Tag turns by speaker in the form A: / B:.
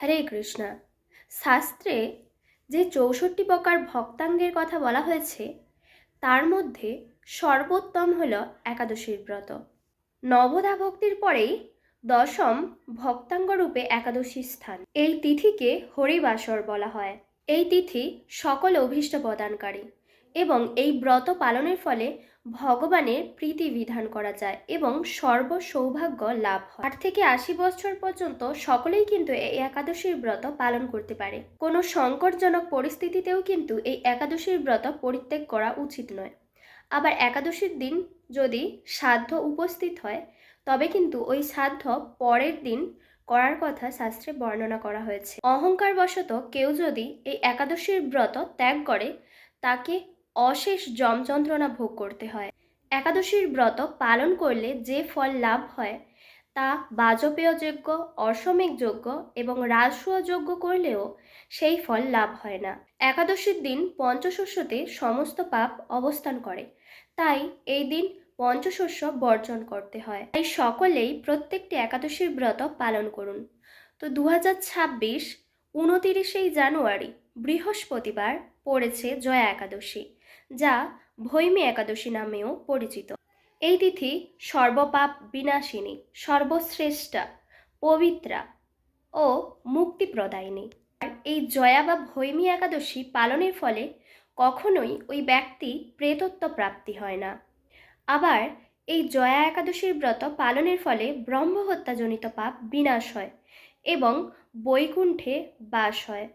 A: হরে কৃষ্ণা। শাস্ত্রে যে 64 প্রকার ভক্তাঙ্গের কথা বলা হয়েছে তার মধ্যে সর্বোত্তম হল একাদশীর ব্রত। নবদা ভক্তির পরেই দশম ভক্তাঙ্গ রূপে একাদশীর স্থান। এই তিথিকে হরিবাসর বলা হয়। এই তিথি সকল অভীষ্ট প্রদানকারী এবং এই ব্রত পালনের ফলে ভগবানের প্রীতি বিধান করা যায় এবং সর্ব সৌভাগ্য লাভ হয়। 8 থেকে 80 বছর পর্যন্ত সকলেই কিন্তু এই একাদশীর ব্রত পালন করতে পারে। কোনো সংকটজনক পরিস্থিতিতেও কিন্তু এই একাদশীর ব্রত পরিত্যাগ করা উচিত নয়। আবার একাদশীর দিন যদি শ্রাদ্ধ উপস্থিত হয় তবে কিন্তু ওই শ্রাদ্ধ পরের দিন করার কথা শাস্ত্রে বর্ণনা করা হয়েছে। অহংকারবশত কেউ যদি এই একাদশীর ব্রত ত্যাগ করে তাকে অশেষ যমযন্ত্রণা ভোগ করতে হয়। একাদশীর ব্রত পালন করলে যে ফল লাভ হয় তা বাজপেয়যোগ্য, অশ্বমেধযোগ্য এবং রাজসূয়যোগ্য করলেও সেই ফল লাভ হয় না। একাদশীর দিন পঞ্চশস্যতে সমস্ত পাপ অবস্থান করে, তাই এই দিন পঞ্চশস্য বর্জন করতে হয়। তাই সকলেই প্রত্যেকটি একাদশীর ব্রত পালন করুন। তো 2026 29 জানুয়ারি বৃহস্পতিবার পড়েছে জয়া একাদশী, যা ভৈমী একাদশী নামেও পরিচিত। এই তিথি সর্বপাপ বিনাশিনী, সর্বশ্রেষ্ঠা, পবিত্রা ও মুক্তিপ্রদায়িনী। আর এই জয়া বা ভৈমী একাদশী পালনের ফলে কখনোই ওই ব্যক্তি প্রেতত্ব প্রাপ্তি হয় না। আবার এই জয়া একাদশীর ব্রত পালনের ফলে ব্রহ্মহত্যাজনিত পাপ বিনাশ হয় এবং বৈকুণ্ঠে বাস হয়।